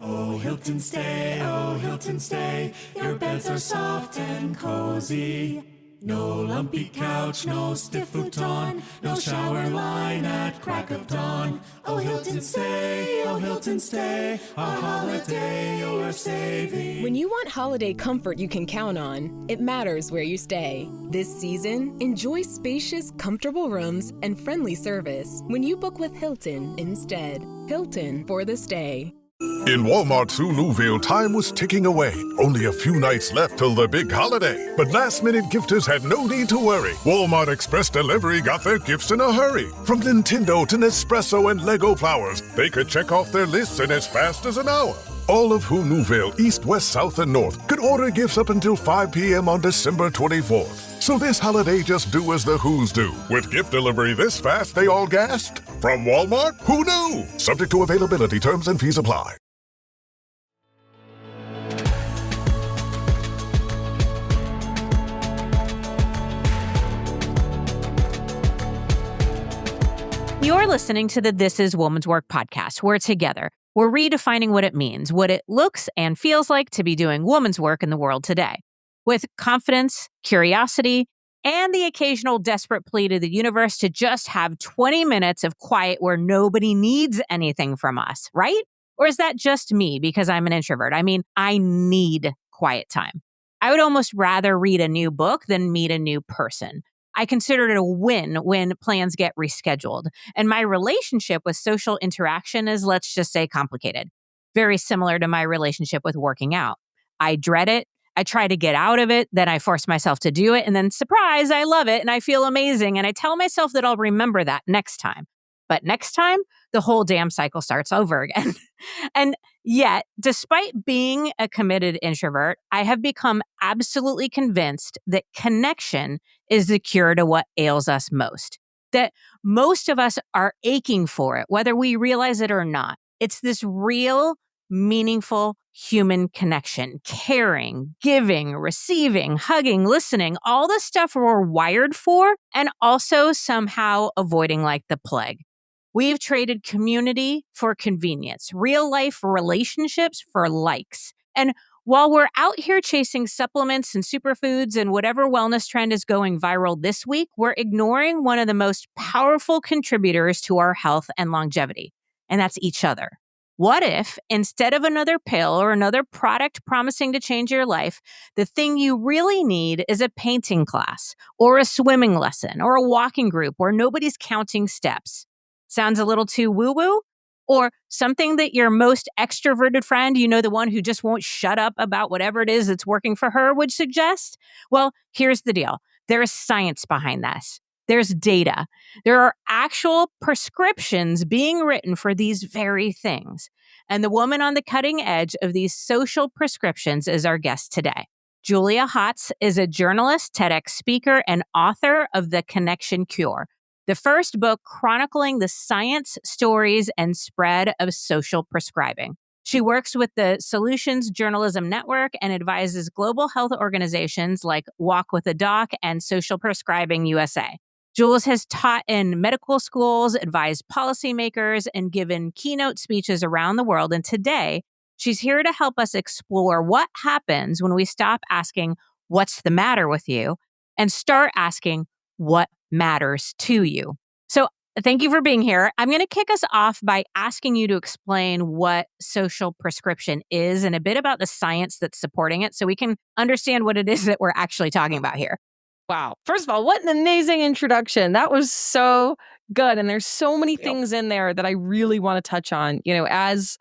Oh, Hilton, stay. Your beds are soft and cozy. No lumpy couch, no stiff futon, no shower line at crack of dawn. Oh, Hilton, stay. A holiday you're saving. When you want holiday comfort you can count on, it matters where you stay. This season, enjoy spacious, comfortable rooms and friendly service when you book with Hilton instead. Hilton for the stay. In Walmart Sue Newville, time was ticking away. Only a few nights left till the big holiday. But last-minute gifters had no need to worry. Walmart Express Delivery got their gifts in a hurry. From Nintendo to Nespresso and Lego flowers, they could check off their lists in as fast as an hour. All of Who Newville, East, West, South, and North could order gifts up until 5 p.m. on December 24th. So this holiday, just do as the Who's do. With gift delivery this fast, they all gasped. From Walmart, who knew? Subject to availability, terms and fees apply. You're listening to the This Is Woman's Work podcast. We're together. We're redefining what it means, what it looks and feels like to be doing woman's work in the world today. With confidence, curiosity, and the occasional desperate plea to the universe to just have 20 minutes of quiet where nobody needs anything from us, right? Or is that just me because I'm an introvert? I mean, I need quiet time. I would almost rather read a new book than meet a new person. I consider it a win when plans get rescheduled. And my relationship with social interaction is, let's just say, complicated. Very similar to my relationship with working out. I dread it. I try to get out of it. Then I force myself to do it. And then surprise, I love it and I feel amazing. And I tell myself that I'll remember that next time. But next time, the whole damn cycle starts over again. And yet, despite being a committed introvert, I have become absolutely convinced that connection is the cure to what ails us most. That most of us are aching for it, whether we realize it or not. It's this real, meaningful human connection, caring, giving, receiving, hugging, listening, all the stuff we're wired for, and also somehow avoiding like the plague. We've traded community for convenience, real life relationships for likes. And while we're out here chasing supplements and superfoods and whatever wellness trend is going viral this week, we're ignoring one of the most powerful contributors to our health and longevity, and that's each other. What if, instead of another pill or another product promising to change your life, the thing you really need is a painting class or a swimming lesson or a walking group where nobody's counting steps? Sounds a little too woo-woo? Or something that your most extroverted friend, the one who just won't shut up about whatever it is that's working for her, would suggest? Well, here's the deal. There is science behind this. There's data. There are actual prescriptions being written for these very things. And the woman on the cutting edge of these social prescriptions is our guest today. Julia Hotz is a journalist, TEDx speaker, and author of The Connection Cure, the first book chronicling the science, stories, and spread of social prescribing. She works with the Solutions Journalism Network and advises global health organizations like Walk with a Doc and Social Prescribing USA. Jules has taught in medical schools, advised policymakers, and given keynote speeches around the world. And today, she's here to help us explore what happens when we stop asking, "What's the matter with you?" and start asking, "What matters to you?" So thank you for being here. I'm going to kick us off by asking you to explain what social prescription is and a bit about the science that's supporting it so we can understand what it is that we're actually talking about here. Wow. First of all, what an amazing introduction. That was so good. And there's so many things in there that I really want to touch on. As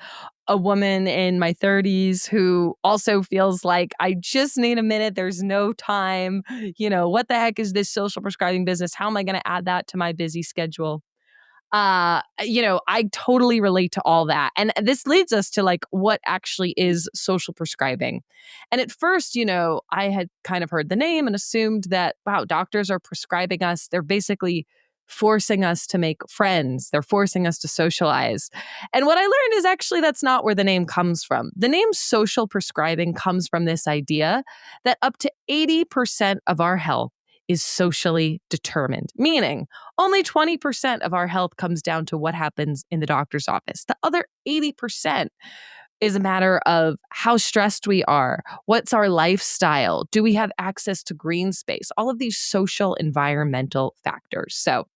a woman in my 30s who also feels like I just need a minute. There's no time. What the heck is this social prescribing business? How am I going to add that to my busy schedule? I totally relate to all that. And this leads us to what actually is social prescribing. And at first, I had kind of heard the name and assumed that, wow, doctors are prescribing us. They're basically forcing us to make friends. They're forcing us to socialize. And what I learned is actually that's not where the name comes from. The name social prescribing comes from this idea that up to 80% of our health is socially determined, meaning only 20% of our health comes down to what happens in the doctor's office. The other 80% is a matter of how stressed we are. What's our lifestyle? Do we have access to green space? All of these social, environmental factors. So,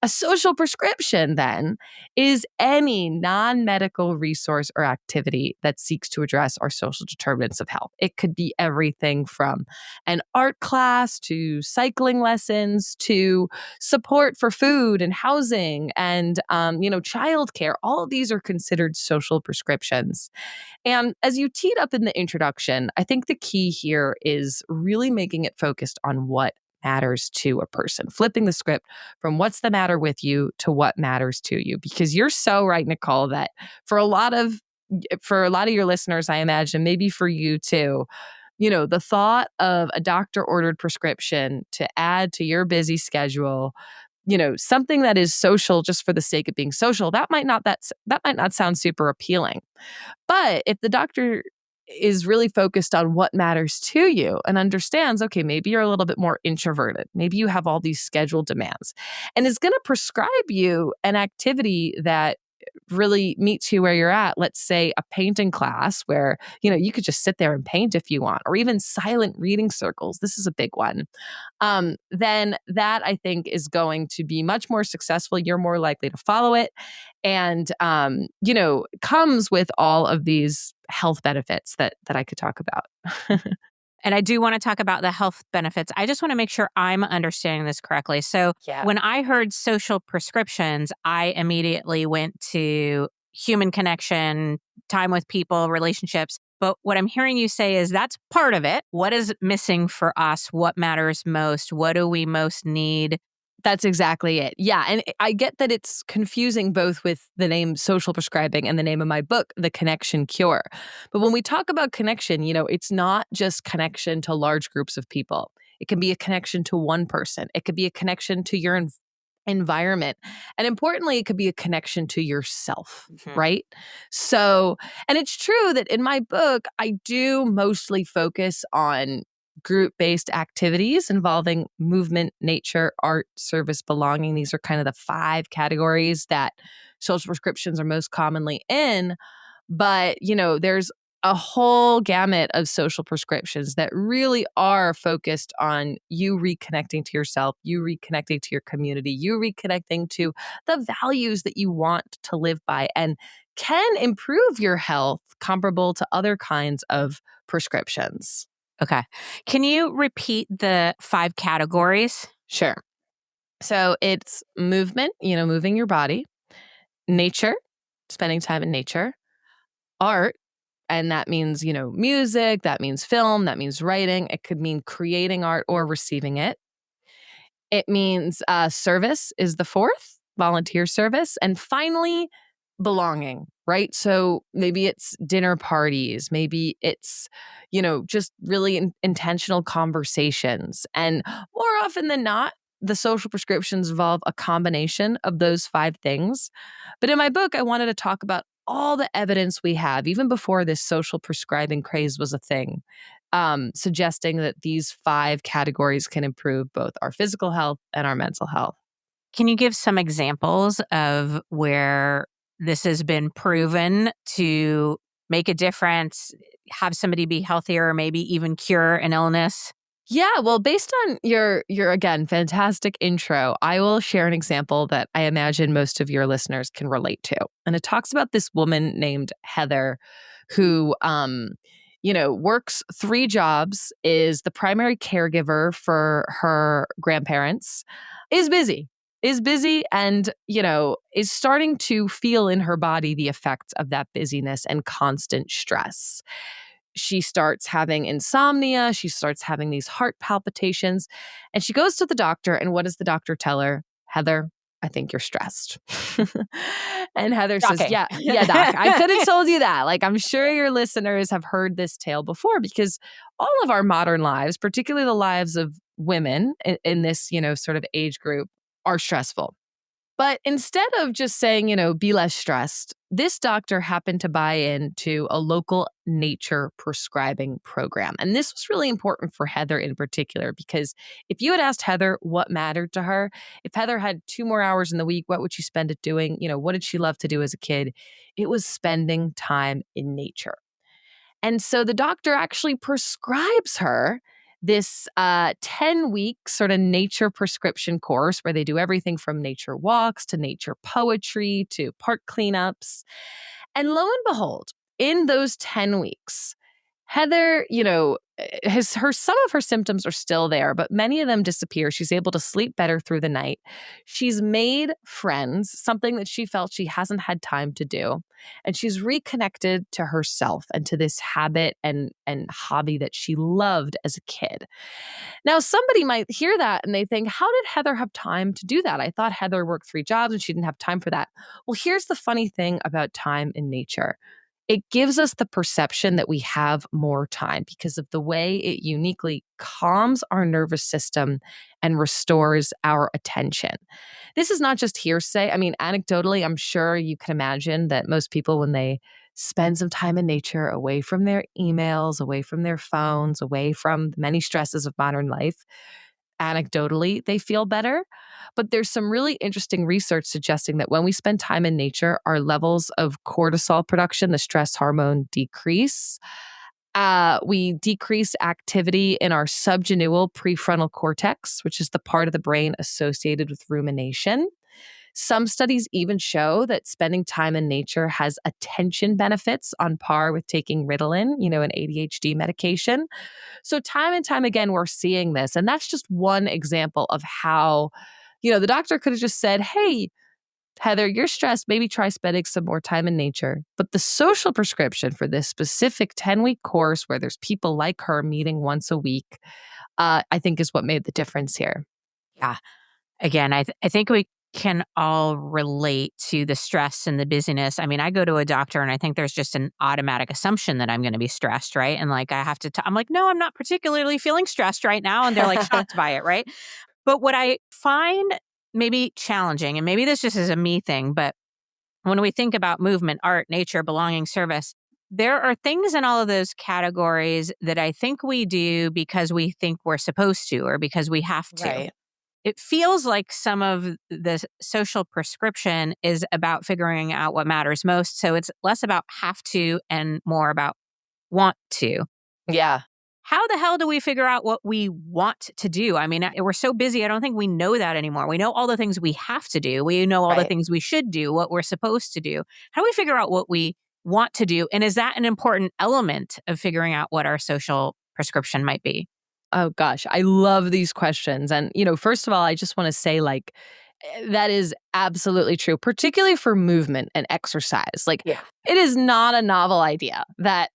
a social prescription then is any non medical resource or activity that seeks to address our social determinants of health. It could be everything from an art class to cycling lessons to support for food and housing and, childcare. All of these are considered social prescriptions. And as you teed up in the introduction, I think the key here is really making it focused on what matters to a person, flipping the script from what's the matter with you to what matters to you. Because you're so right, Nicole, that for a lot of your listeners, I imagine, maybe for you too, the thought of a doctor ordered prescription to add to your busy schedule, something that is social just for the sake of being social, that might not sound super appealing. But if the doctor is really focused on what matters to you and understands, okay, maybe you're a little bit more introverted, maybe you have all these scheduled demands, and is going to prescribe you an activity that really meets you where you're at, let's say a painting class where, you could just sit there and paint if you want, or even silent reading circles. This is a big one. Then that I think is going to be much more successful. You're more likely to follow it. And, comes with all of these health benefits that I could talk about. And I do want to talk about the health benefits. I just want to make sure I'm understanding this correctly. So when I heard social prescriptions, I immediately went to human connection, time with people, relationships. But what I'm hearing you say is that's part of it. What is missing for us? What matters most? What do we most need? That's exactly it. Yeah. And I get that it's confusing both with the name social prescribing and the name of my book, The Connection Cure. But when we talk about connection, it's not just connection to large groups of people. It can be a connection to one person. It could be a connection to your environment. And importantly, it could be a connection to yourself, right? So, and it's true that in my book, I do mostly focus on group-based activities involving movement, nature, art, service, belonging. These are kind of the 5 categories that social prescriptions are most commonly in. But, there's a whole gamut of social prescriptions that really are focused on you reconnecting to yourself, you reconnecting to your community, you reconnecting to the values that you want to live by, and can improve your health comparable to other kinds of prescriptions. Okay. Can you repeat the 5 categories? Sure. So it's movement, moving your body, nature, spending time in nature, art, and that means, music, that means film, that means writing. It could mean creating art or receiving it. It means service is the 4th, volunteer service. And finally, belonging, right? So maybe it's dinner parties, maybe it's, just really intentional conversations. And more often than not, the social prescriptions involve a combination of those 5 things. But in my book, I wanted to talk about all the evidence we have, even before this social prescribing craze was a thing, suggesting that these 5 categories can improve both our physical health and our mental health. Can you give some examples of where this has been proven to make a difference, have somebody be healthier, or maybe even cure an illness? Yeah, well, based on your again fantastic intro, I will share an example that I imagine most of your listeners can relate to. And it talks about this woman named Heather who works 3 jobs, is the primary caregiver for her grandparents, is busy and, is starting to feel in her body the effects of that busyness and constant stress. She starts having insomnia. She starts having these heart palpitations, and she goes to the doctor. And what does the doctor tell her? Heather, I think you're stressed. And Heather says, Shocking. yeah, doc, I could have told you that. Like, I'm sure your listeners have heard this tale before because all of our modern lives, particularly the lives of women in this, sort of age group, are stressful. But instead of just saying, be less stressed, this doctor happened to buy into a local nature prescribing program. And this was really important for Heather in particular, because if you had asked Heather what mattered to her, if Heather had 2 more hours in the week, what would she spend it doing? What did she love to do as a kid? It was spending time in nature. And so the doctor actually prescribes her this 10-week sort of nature prescription course where they do everything from nature walks to nature poetry to park cleanups. And lo and behold, in those 10 weeks, Heather, some of her symptoms are still there, but many of them disappear. She's able to sleep better through the night. She's made friends, something that she felt she hasn't had time to do. And she's reconnected to herself and to this habit and hobby that she loved as a kid. Now, somebody might hear that and they think, how did Heather have time to do that? I thought Heather worked 3 jobs and she didn't have time for that. Well, here's the funny thing about time in nature. It gives us the perception that we have more time because of the way it uniquely calms our nervous system and restores our attention. This is not just hearsay. I mean, anecdotally, I'm sure you can imagine that most people, when they spend some time in nature, away from their emails, away from their phones, away from the many stresses of modern life, anecdotally, they feel better. But there's some really interesting research suggesting that when we spend time in nature, our levels of cortisol production, the stress hormone, decrease. We decrease activity in our subgenual prefrontal cortex, which is the part of the brain associated with rumination. Some studies even show that spending time in nature has attention benefits on par with taking Ritalin, an ADHD medication. So time and time again, we're seeing this. And that's just one example of how, the doctor could have just said, hey, Heather, you're stressed. Maybe try spending some more time in nature. But the social prescription for this specific 10-week course where there's people like her meeting once a week, I think is what made the difference here. Yeah. Again, I think we can all relate to the stress and the busyness. I mean, I go to a doctor and I think there's just an automatic assumption that I'm going to be stressed, right? And like I have to, I'm like, no, I'm not particularly feeling stressed right now. And they're like shocked by it, right? But what I find maybe challenging, and maybe this just is a me thing, but when we think about movement, art, nature, belonging, service, there are things in all of those categories that I think we do because we think we're supposed to or because we have to. Right. It feels like some of the social prescription is about figuring out what matters most. So it's less about have to and more about want to. Yeah. How the hell do we figure out what we want to do? I mean, we're so busy. I don't think we know that anymore. We know all the things we have to do. We know all the things we should do, what we're supposed to do. How do we figure out what we want to do? And is that an important element of figuring out what our social prescription might be? Oh gosh, I love these questions. And, first of all, I just want to say that is absolutely true, particularly for movement and exercise. It is not a novel idea that,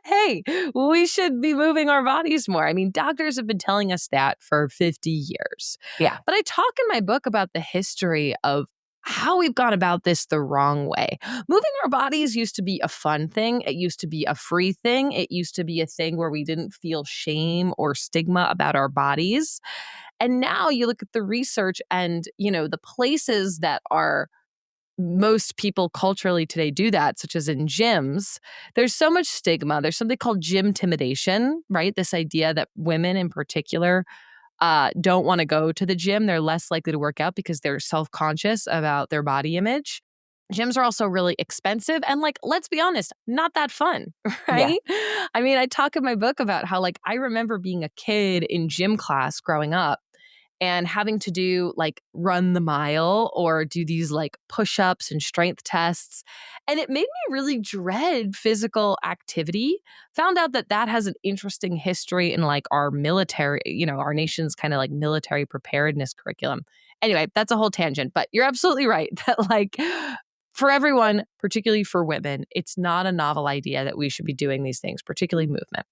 hey, we should be moving our bodies more. I mean, doctors have been telling us that for 50 years. Yeah. But I talk in my book about the history of how we've gone about this the wrong way. Moving our bodies used to be a fun thing. It used to be a free thing. It used to be a thing where we didn't feel shame or stigma about our bodies. And now you look at the research and, the places that are most people culturally today do that, such as in gyms, there's so much stigma. There's something called gym intimidation, right? This idea that women in particular don't want to go to the gym. They're less likely to work out because they're self-conscious about their body image. Gyms are also really expensive and let's be honest, not that fun, right? Yeah. I mean, I talk in my book about how I remember being a kid in gym class growing up and having to do run the mile or do these push-ups and strength tests. And it made me really dread physical activity. Found out that has an interesting history in our military, our nation's kind of military preparedness curriculum. Anyway, that's a whole tangent, but you're absolutely right that for everyone, particularly for women, it's not a novel idea that we should be doing these things, particularly movement.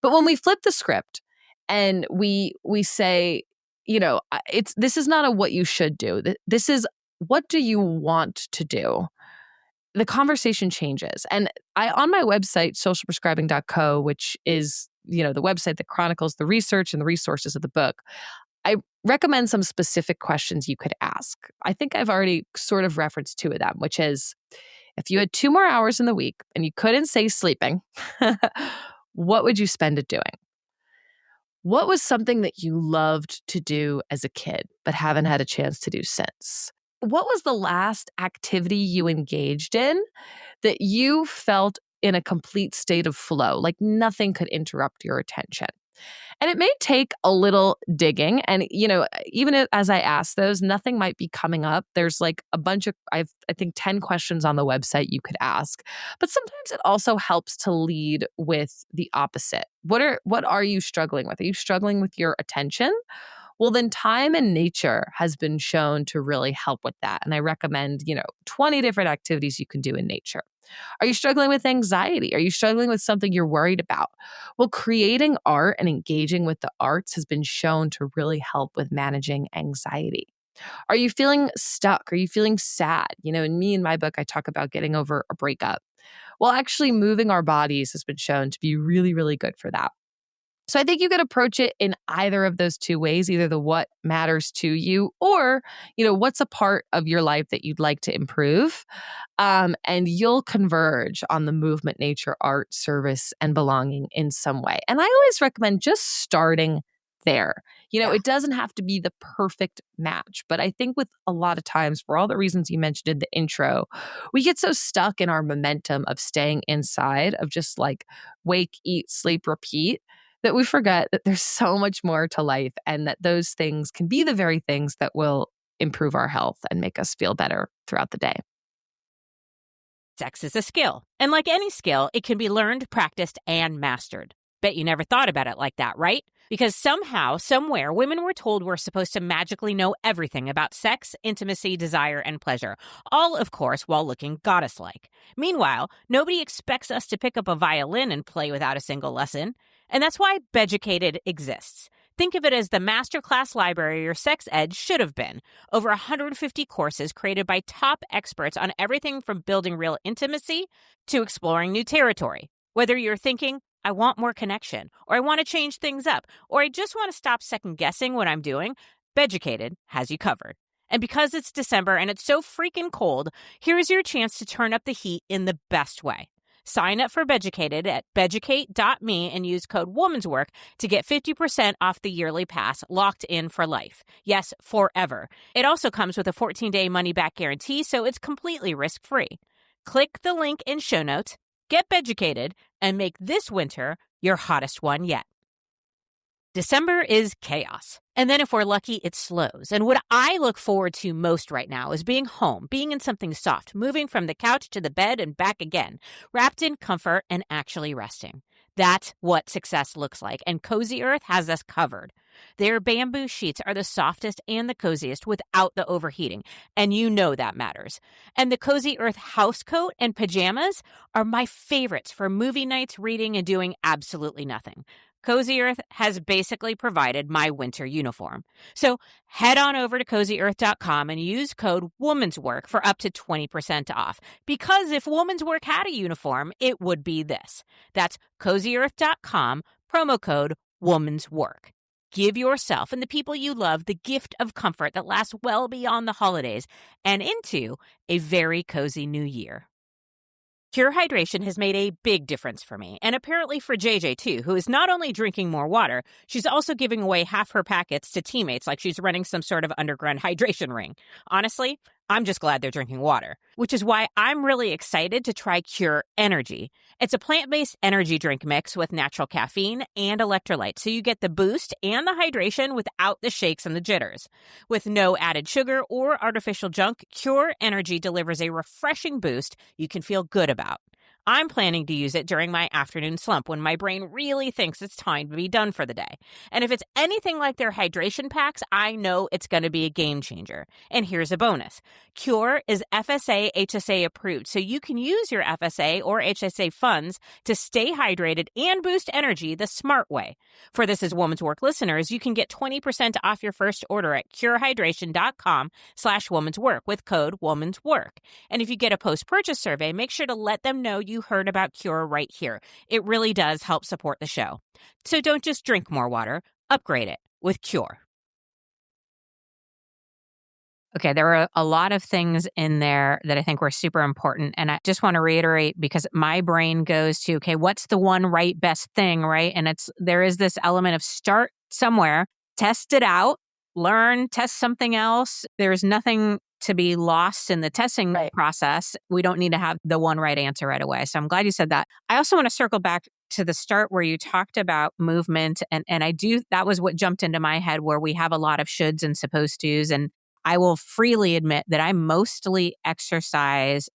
But when we flip the script and we say, this is not a what you should do. This is what do you want to do? The conversation changes. And on my website, socialprescribing.co, which is, the website that chronicles the research and the resources of the book, I recommend some specific questions you could ask. I think I've already sort of referenced two of them, which is if you had 2 more hours in the week and you couldn't say sleeping, what would you spend it doing? What was something that you loved to do as a kid but haven't had a chance to do since? What was the last activity you engaged in that you felt in a complete state of flow, like nothing could interrupt your attention? And it may take a little digging. And, even as I ask those, nothing might be coming up. There's like a bunch of, I think 10 questions on the website you could ask. But sometimes it also helps to lead with the opposite. What are you struggling with? Are you struggling with your attention? Well, then time and nature has been shown to really help with that. And I recommend, 20 different activities you can do in nature. Are you struggling with anxiety? Are you struggling with something you're worried about? Well, creating art and engaging with the arts has been shown to really help with managing anxiety. Are you feeling stuck? Are you feeling sad? In my book, I talk about getting over a breakup. Well, actually, moving our bodies has been shown to be really, really good for that. So I think you could approach it in either of those two ways, either the what matters to you or, what's a part of your life that you'd like to improve. And you'll converge on the movement, nature, art, service, and belonging in some way. And I always recommend just starting there. It doesn't have to be the perfect match, but I think with a lot of times, for all the reasons you mentioned in the intro, we get so stuck in our momentum of staying inside, of just like wake, eat, sleep, repeat, that we forget that there's so much more to life and that those things can be the very things that will improve our health and make us feel better throughout the day. Sex is a skill. And like any skill, it can be learned, practiced, and mastered. Bet you never thought about it like that, right? Because somehow, somewhere, women were told we're supposed to magically know everything about sex, intimacy, desire, and pleasure. All, of course, while looking goddess-like. Meanwhile, nobody expects us to pick up a violin and play without a single lesson. And that's why Beducated exists. Think of it as the masterclass library your sex ed should have been. Over 150 courses created by top experts on everything from building real intimacy to exploring new territory. Whether you're thinking, I want more connection, or I want to change things up, or I just want to stop second-guessing what I'm doing, Beducated has you covered. And because it's December and it's so freaking cold, here's your chance to turn up the heat in the best way. Sign up for Beducated at beducate.me and use code WOMAN'SWORK to get 50% off the yearly pass locked in for life. Yes, forever. It also comes with a 14-day money-back guarantee, so it's completely risk-free. Click the link in show notes, get Beducated, and make this winter your hottest one yet. December is chaos. And then if we're lucky, it slows. And what I look forward to most right now is being home, being in something soft, moving from the couch to the bed and back again, wrapped in comfort and actually resting. That's what success looks like, and Cozy Earth has us covered. Their bamboo sheets are the softest and the coziest without the overheating, and you know that matters. And the Cozy Earth house coat and pajamas are my favorites for movie nights, reading, and doing absolutely nothing. Cozy Earth has basically provided my winter uniform. So head on over to CozyEarth.com and use code WOMAN'SWORK for up to 20% off. Because if Woman's Work had a uniform, it would be this. That's CozyEarth.com, promo code WOMAN'SWORK. Give yourself and the people you love the gift of comfort that lasts well beyond the holidays and into a very cozy new year. Pure Hydration has made a big difference for me, and apparently for JJ too, who is not only drinking more water, she's also giving away half her packets to teammates like she's running some sort of underground hydration ring. Honestly, I'm just glad they're drinking water, which is why I'm really excited to try Pure Energy. It's a plant-based energy drink mix with natural caffeine and electrolytes, so you get the boost and the hydration without the shakes and the jitters. With no added sugar or artificial junk, Pure Energy delivers a refreshing boost you can feel good about. I'm planning to use it during my afternoon slump when my brain really thinks it's time to be done for the day. And if it's anything like their hydration packs, I know it's going to be a game changer. And here's a bonus. Pure is FSA HSA approved, so you can use your FSA or HSA funds to stay hydrated and boost energy the smart way. For This Is Woman's Work listeners, you can get 20% off your first order at curehydration.com/womanswork with code WOMAN'SWORK. And if you get a post-purchase survey, make sure to let them know you heard about Cure right here. It really does help support the show. So don't just drink more water, upgrade it with Cure. Okay, there are a lot of things in there that I think were super important. And I just want to reiterate because my brain goes to, okay, what's the one right best thing, right? And there is this element of start somewhere, test it out, learn, test something else. There's nothing to be lost in the testing process. We don't need to have the one right answer right away. So I'm glad you said that. I also want to circle back to the start where you talked about movement. And that was what jumped into my head where we have a lot of shoulds and supposed tos. And I will freely admit that I mostly exercise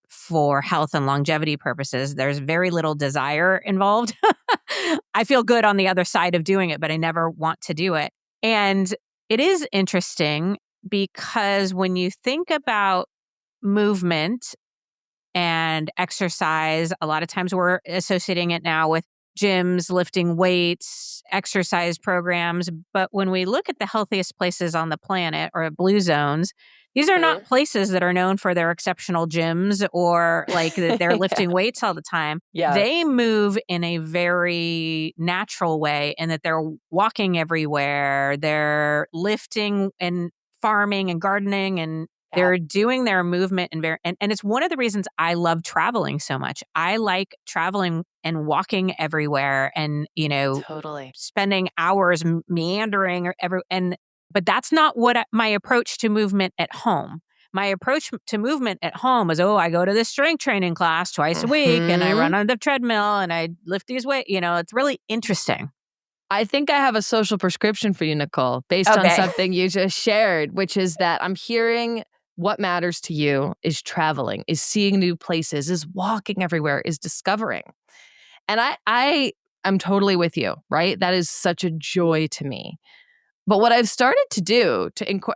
for health and longevity purposes. There's very little desire involved. I feel good on the other side of doing it, but I never want to do it. And it is interesting because when you think about movement and exercise, a lot of times we're associating it now with gyms, lifting weights, exercise programs. But when we look at the healthiest places on the planet or blue zones, these are not places that are known for their exceptional gyms or like that they're lifting weights all the time. Yeah. They move in a very natural way in that they're walking everywhere, they're lifting and farming and gardening and they're doing their movement and it's one of the reasons I love traveling so much. I like traveling and walking everywhere and, Totally. spending hours meandering but that's not my approach to movement at home. My approach to movement at home is, I go to this strength training class twice a week and I run on the treadmill and I lift these weights. It's really interesting. I think I have a social prescription for you, Nicole, based on something you just shared, which is that I'm hearing what matters to you is traveling, is seeing new places, is walking everywhere, is discovering. And I am totally with you, right? That is such a joy to me. But what I've started to do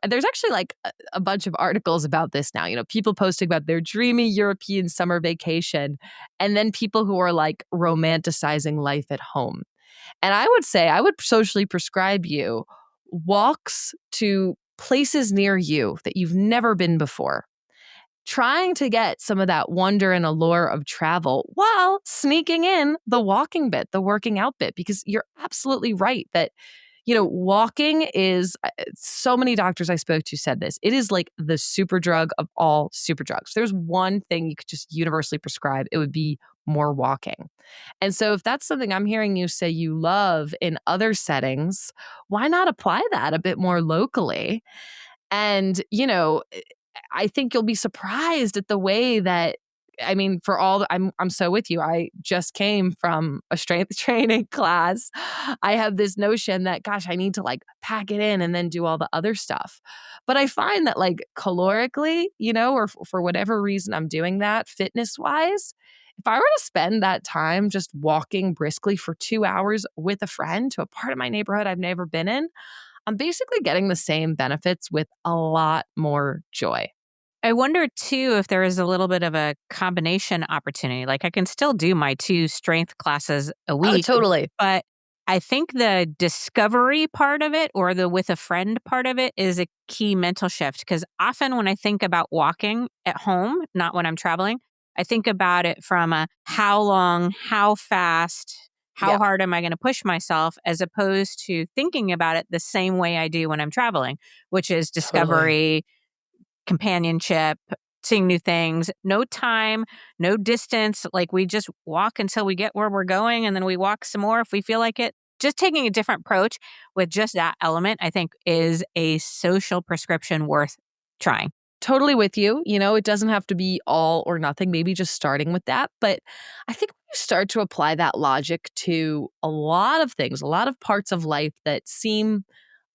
there's actually like a bunch of articles about this now, people posting about their dreamy European summer vacation, and then people who are like romanticizing life at home. And I would say I would socially prescribe you walks to places near you that you've never been before, trying to get some of that wonder and allure of travel while sneaking in the walking bit, the working out bit, because you're absolutely right that walking is so many doctors I spoke to said this. It is like the super drug of all super drugs. There's one thing you could just universally prescribe, it would be more walking. And so if that's something I'm hearing you say you love in other settings, why not apply that a bit more locally? And, I think you'll be surprised at the way that I'm so with you. I just came from a strength training class. I have this notion that, gosh, I need to like pack it in and then do all the other stuff. But I find that like calorically, or for whatever reason I'm doing that fitness wise, if I were to spend that time just walking briskly for 2 hours with a friend to a part of my neighborhood I've never been in, I'm basically getting the same benefits with a lot more joy. I wonder too if there is a little bit of a combination opportunity. Like I can still do my 2 strength classes a Oh, week, totally. but I think the discovery part of it or the with a friend part of it is a key mental shift. Because often when I think about walking at home, not when I'm traveling, I think about it from a how long, how fast, how hard am I going to push myself, as opposed to thinking about it the same way I do when I'm traveling, which is discovery, companionship, seeing new things, no time, no distance. Like we just walk until we get where we're going and then we walk some more if we feel like it. Just taking a different approach with just that element, I think, is a social prescription worth trying. Totally with you. It doesn't have to be all or nothing, maybe just starting with that. But I think when you start to apply that logic to a lot of things, a lot of parts of life that seem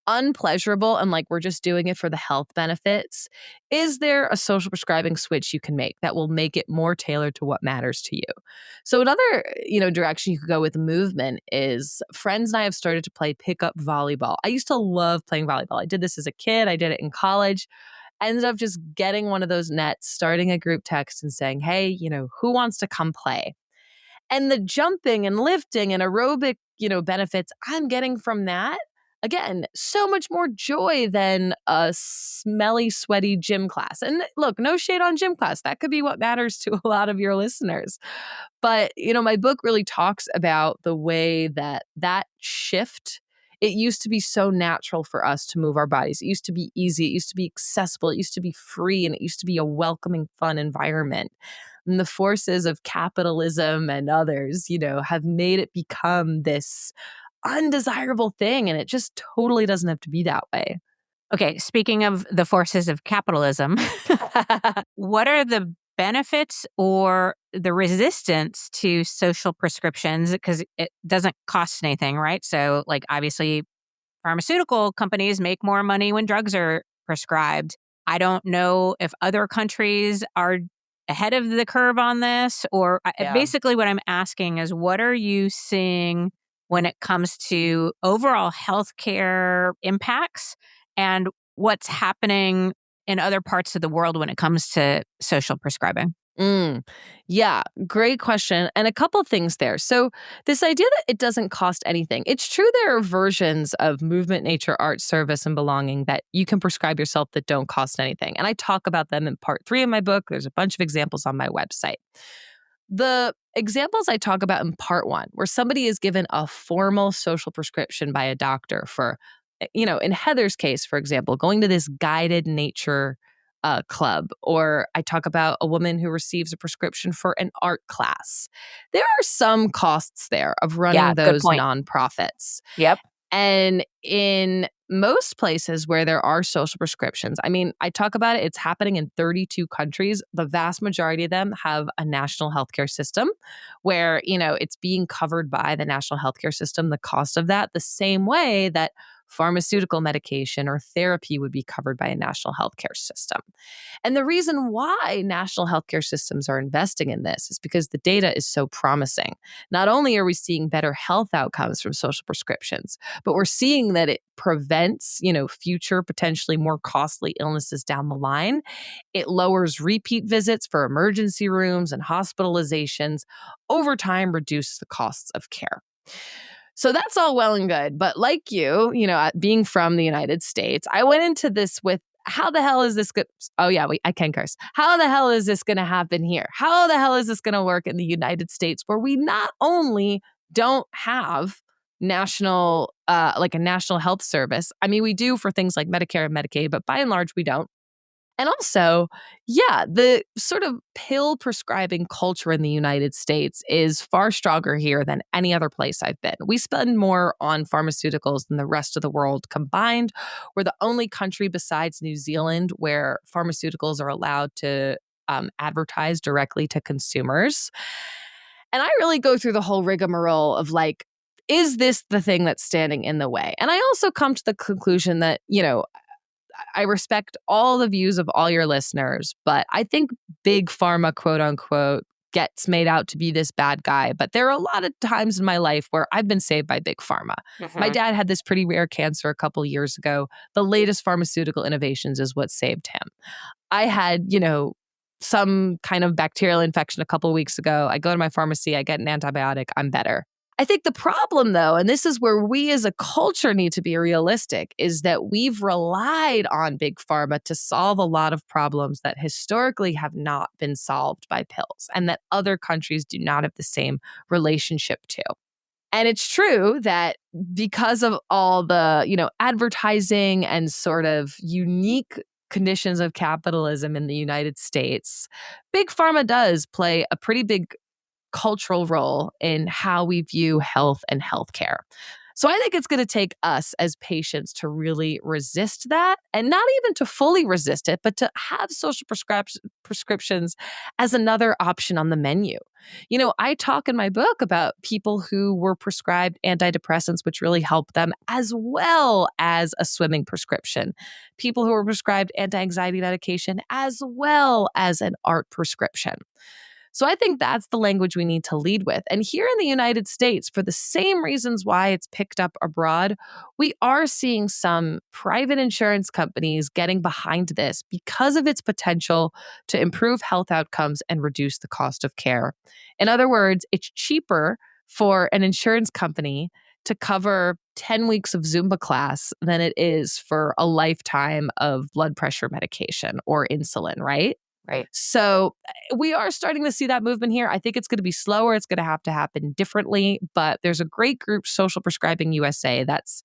unpleasurable and like we're just doing it for the health benefits, is there a social prescribing switch you can make that will make it more tailored to what matters to you? So another, direction you could go with movement is friends and I have started to play pickup volleyball. I used to love playing volleyball. I did this as a kid. I did it in college. I ended up just getting one of those nets, starting a group text and saying, hey, who wants to come play? And the jumping and lifting and aerobic, benefits I'm getting from that, again, so much more joy than a smelly, sweaty gym class. And look, no shade on gym class. That could be what matters to a lot of your listeners. But, my book really talks about the way that shift It used to be so natural for us to move our bodies. It used to be easy. It used to be accessible. It used to be free. And it used to be a welcoming, fun environment. And the forces of capitalism and others, have made it become this undesirable thing. And it just totally doesn't have to be that way. Okay, speaking of the forces of capitalism, what are the benefits or the resistance to social prescriptions? Because it doesn't cost anything, right? So, like, obviously, pharmaceutical companies make more money when drugs are prescribed. I don't know if other countries are ahead of the curve on this, or Yeah. basically what I'm asking is what are you seeing when it comes to overall healthcare impacts and what's happening in other parts of the world when it comes to social prescribing? Mm, yeah, great question. And a couple things there. So, this idea that it doesn't cost anything, it's true there are versions of movement, nature, art, service, and belonging that you can prescribe yourself that don't cost anything. And I talk about them in part 3 of my book. There's a bunch of examples on my website. The examples I talk about in part 1, where somebody is given a formal social prescription by a doctor for, in Heather's case, for example, going to this guided nature club, or I talk about a woman who receives a prescription for an art class. There are some costs there of Yeah, running good those point. nonprofits. Yep. And in most places where there are social prescriptions, I mean, I talk about it, it's happening in 32 countries. The vast majority of them have a national healthcare system where, it's being covered by the national healthcare system, the cost of that, the same way that pharmaceutical medication or therapy would be covered by a national healthcare system. And the reason why national healthcare systems are investing in this is because the data is so promising. Not only are we seeing better health outcomes from social prescriptions, but we're seeing that it prevents, future potentially more costly illnesses down the line. It lowers repeat visits for emergency rooms and hospitalizations. Over time, reduces the costs of care. So that's all well and good. But like you, being from the United States, I went into this with how the hell is this good? Oh, yeah, I can curse. How the hell is this going to happen here? How the hell is this going to work in the United States where we not only don't have like a national health service? I mean, we do for things like Medicare and Medicaid, but by and large, we don't. And also, yeah, the sort of pill prescribing culture in the United States is far stronger here than any other place I've been. We spend more on pharmaceuticals than the rest of the world combined. We're the only country besides New Zealand where pharmaceuticals are allowed to advertise directly to consumers. And I really go through the whole rigmarole of like, is this the thing that's standing in the way? And I also come to the conclusion that, I respect all the views of all your listeners, but I think big pharma, quote unquote, gets made out to be this bad guy. But there are a lot of times in my life where I've been saved by big pharma. My dad had this pretty rare cancer a couple years ago. The latest pharmaceutical innovations is what saved him. I had, some kind of bacterial infection a couple weeks ago. I go to my pharmacy, I get an antibiotic, I'm better. I think the problem, though, and this is where we as a culture need to be realistic, is that we've relied on big pharma to solve a lot of problems that historically have not been solved by pills and that other countries do not have the same relationship to. And it's true that because of all the, advertising and sort of unique conditions of capitalism in the United States, big pharma does play a pretty big cultural role in how we view health and healthcare. So I think it's going to take us as patients to really resist that, and not even to fully resist it, but to have social prescriptions as another option on the menu. I talk in my book about people who were prescribed antidepressants, which really helped them, as well as a swimming prescription. People who were prescribed anti-anxiety medication, as well as an art prescription. So I think that's the language we need to lead with. And here in the United States, for the same reasons why it's picked up abroad, we are seeing some private insurance companies getting behind this because of its potential to improve health outcomes and reduce the cost of care. In other words, it's cheaper for an insurance company to cover 10 weeks of Zumba class than it is for a lifetime of blood pressure medication or insulin, right? Right. So we are starting to see that movement here. I think it's going to be slower. It's going to happen differently. But there's a great group, Social Prescribing USA, that's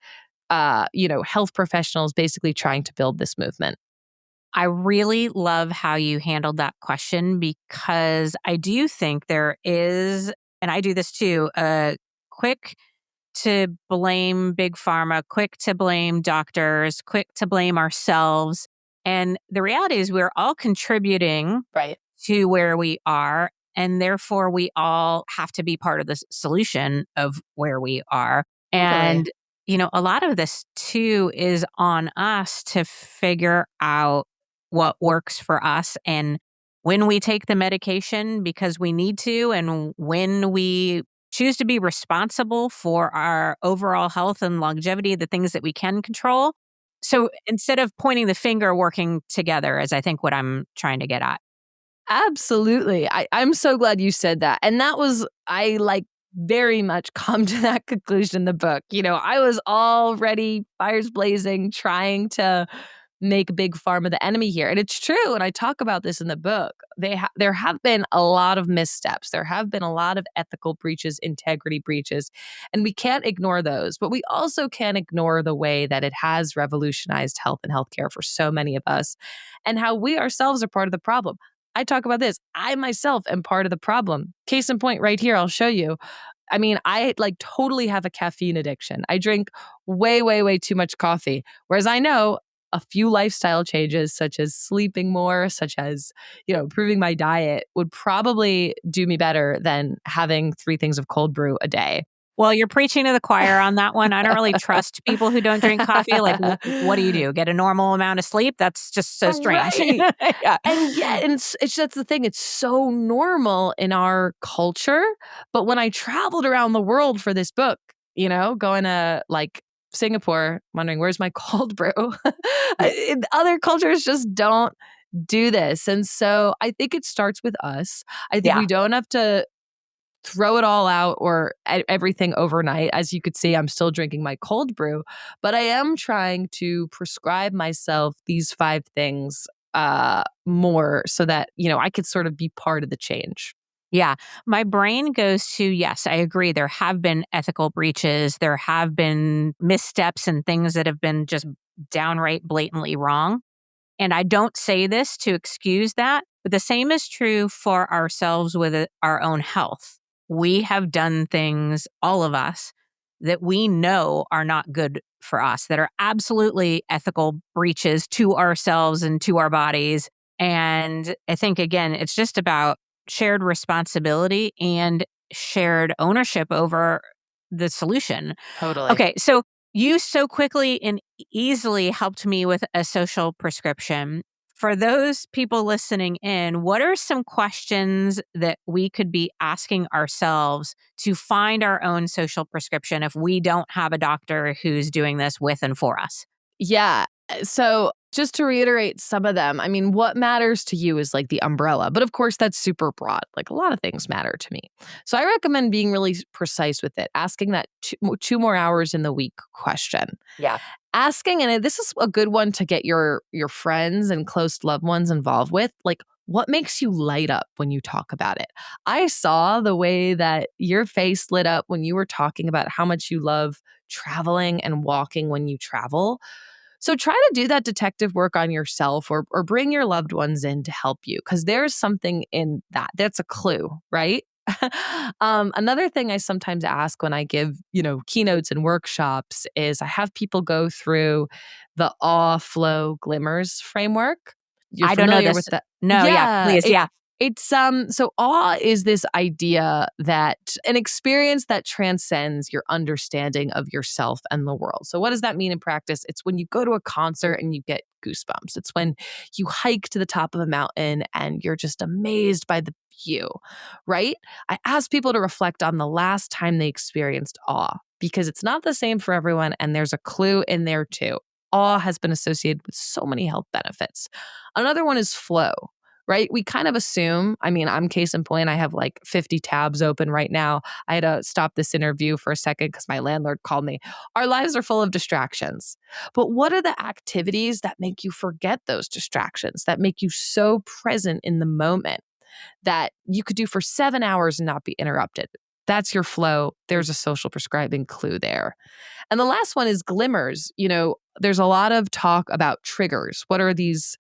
health professionals basically trying to build this movement. I really love how you handled that question because I do think there is, and I do this too, a quick to blame big pharma, quick to blame doctors, quick to blame ourselves. And the reality is we're all contributing Right. to where we are. And therefore, we all have to be part of the solution of where we are. Totally. And, a lot of this too is on us to figure out what works for us and when we take the medication because we need to, and when we choose to be responsible for our overall health and longevity, the things that we can control. So instead of pointing the finger, working together is I think what I'm trying to get at. Absolutely. I'm so glad you said that. And that was, I like very much come to that conclusion in the book. I was already fires blazing, trying to make big pharma the enemy here. And it's true. And I talk about this in the book. There have been a lot of missteps. There have been a lot of ethical breaches, integrity breaches, and we can't ignore those. But we also can't ignore the way that it has revolutionized health and healthcare for so many of us and how we ourselves are part of the problem. I talk about this. I myself am part of the problem. Case in point, right here, I'll show you. I mean, I like totally have a caffeine addiction. I drink way, way, way too much coffee. Whereas I know a few lifestyle changes, such as sleeping more, such as, improving my diet, would probably do me better than having 3 things of cold brew a day. Well, you're preaching to the choir on that one. I don't really trust people who don't drink coffee. Like, what do? Get a normal amount of sleep? That's just so strange. Right. Yeah. And yet, and it's that's the thing. It's so normal in our culture. But when I traveled around the world for this book, going to like Singapore, wondering where's my cold brew. Other cultures just don't do this, and so I think it starts with us. I think Yeah. we don't have to throw it all out or everything overnight. As you could see, I'm still drinking my cold brew, but I am trying to prescribe myself these 5 things more so that, I could sort of be part of the change. Yeah. My brain goes to, yes, I agree. There have been ethical breaches. There have been missteps and things that have been just downright blatantly wrong. And I don't say this to excuse that, but the same is true for ourselves with our own health. We have done things, all of us, that we know are not good for us, that are absolutely ethical breaches to ourselves and to our bodies. And I think, again, it's just about shared responsibility and shared ownership over the solution. Totally. Okay, so you so quickly and easily helped me with a social prescription. For those people listening in, what are some questions that we could be asking ourselves to find our own social prescription if we don't have a doctor who's doing this with and for us? Yeah. So just to reiterate some of them, I mean, what matters to you is like the umbrella, but of course that's super broad. Like a lot of things matter to me. So I recommend being really precise with it, asking that 2 more hours in the week question. Yeah. Asking, and this is a good one to get your friends and close loved ones involved with, like what makes you light up when you talk about it? I saw the way that your face lit up when you were talking about how much you love traveling and walking when you travel. So try to do that detective work on yourself or bring your loved ones in to help you because there's something in that. That's a clue, right? Another thing I sometimes ask when I give, keynotes and workshops is I have people go through the awe, flow, glimmers framework. You're I don't know familiar this. with that? No, yeah, Yeah, please. Yeah. it's so awe is this idea that an experience that transcends your understanding of yourself and the world. So what does that mean in practice? It's when you go to a concert and you get goosebumps. It's when you hike to the top of a mountain and you're just amazed by the view, right? I ask people to reflect on the last time they experienced awe because it's not the same for everyone and there's a clue in there too. Awe has been associated with so many health benefits. Another one is flow. right? We kind of assume, I mean, I'm case in point, I have like 50 tabs open right now. I had to stop this interview for a second because my landlord called me. Our lives are full of distractions. But what are the activities that make you forget those distractions, that make you so present in the moment that you could do for 7 hours and not be interrupted? That's your flow. There's a social prescribing clue there. And the last one is glimmers. There's a lot of talk about triggers. What are these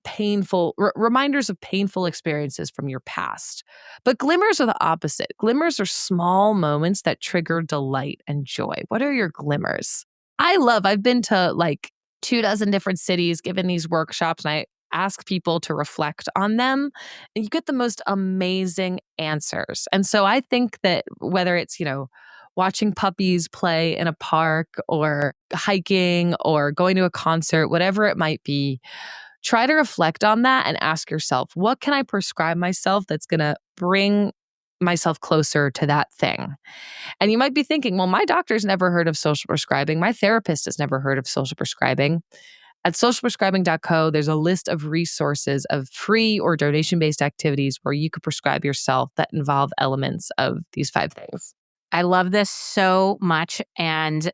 painful reminders of painful experiences from your past? But glimmers are the opposite. Glimmers are small moments that trigger delight and joy. What are your glimmers? I've been to like 24 different cities, given these workshops, and I ask people to reflect on them, and you get the most amazing answers. And so I think that whether it's, watching puppies play in a park or hiking or going to a concert, whatever it might be, try to reflect on that and ask yourself, what can I prescribe myself that's going to bring myself closer to that thing? And you might be thinking, well, my doctor's never heard of social prescribing. My therapist has never heard of social prescribing. At socialprescribing.co, there's a list of resources of free or donation-based activities where you could prescribe yourself that involve elements of these 5 things. I love this so much. And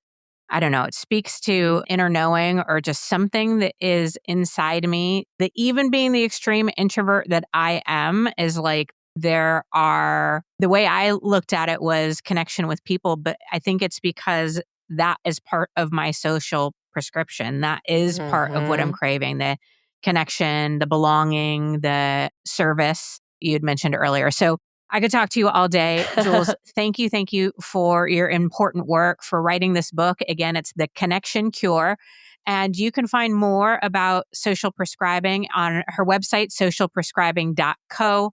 I don't know, it speaks to inner knowing or just something that is inside me, that even being the extreme introvert that I am is like, the way I looked at it was connection with people, but I think it's because that is part of my social prescription. That is part of what I'm craving, the connection, the belonging, the service you had mentioned earlier. So I could talk to you all day. Jules, thank you for your important work, for writing this book. Again, it's The Connection Cure. And you can find more about social prescribing on her website, socialprescribing.co.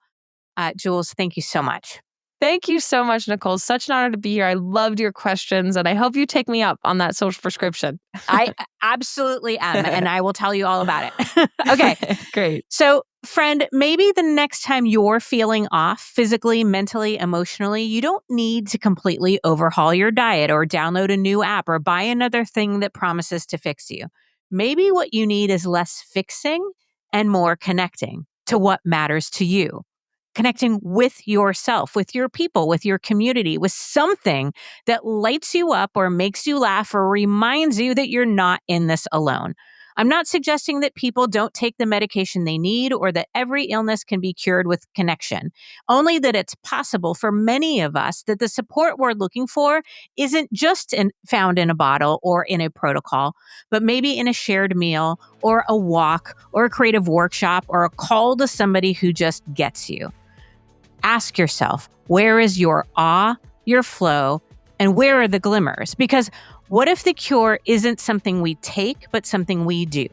Jules, thank you so much. Thank you so much, Nicole. Such an honor to be here. I loved your questions, and I hope you take me up on that social prescription. I absolutely am, and I will tell you all about it. Okay. Great. So, friend, maybe the next time you're feeling off physically, mentally, emotionally, you don't need to completely overhaul your diet or download a new app or buy another thing that promises to fix you. Maybe what you need is less fixing and more connecting to what matters to you. Connecting with yourself, with your people, with your community, with something that lights you up or makes you laugh or reminds you that you're not in this alone. I'm not suggesting that people don't take the medication they need or that every illness can be cured with connection, only that it's possible for many of us that the support we're looking for isn't just found in a bottle or in a protocol, but maybe in a shared meal or a walk or a creative workshop or a call to somebody who just gets you. Ask yourself, where is your awe, your flow, and where are the glimmers? Because what if the cure isn't something we take, but something we do?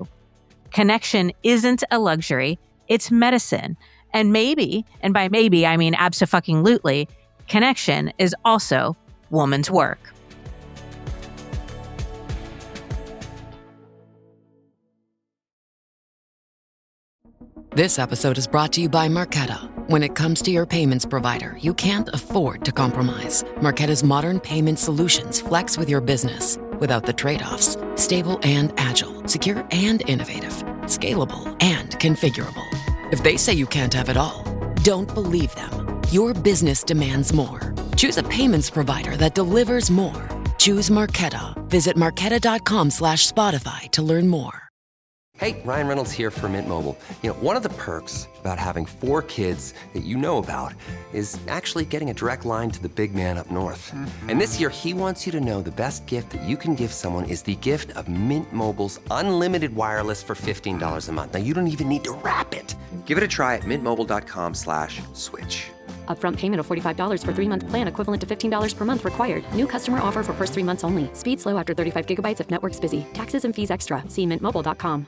Connection isn't a luxury, it's medicine. And maybe, and by maybe, I mean abso-fucking-lutely, connection is also woman's work. This episode is brought to you by Marqeta. When it comes to your payments provider, you can't afford to compromise. Marqeta's modern payment solutions flex with your business without the trade-offs. Stable and agile, secure and innovative, scalable and configurable. If they say you can't have it all, don't believe them. Your business demands more. Choose a payments provider that delivers more. Choose Marqeta. Visit marqeta.com/Spotify to learn more. Hey, Ryan Reynolds here for Mint Mobile. One of the perks about having 4 kids that you know about is actually getting a direct line to the big man up north. Mm-hmm. And this year, he wants you to know the best gift that you can give someone is the gift of Mint Mobile's unlimited wireless for $15 a month. Now, you don't even need to wrap it. Give it a try at mintmobile.com/switch. Upfront payment of $45 for 3-month plan, equivalent to $15 per month required. New customer offer for first 3 months only. Speed slow after 35 gigabytes if network's busy. Taxes and fees extra. See mintmobile.com.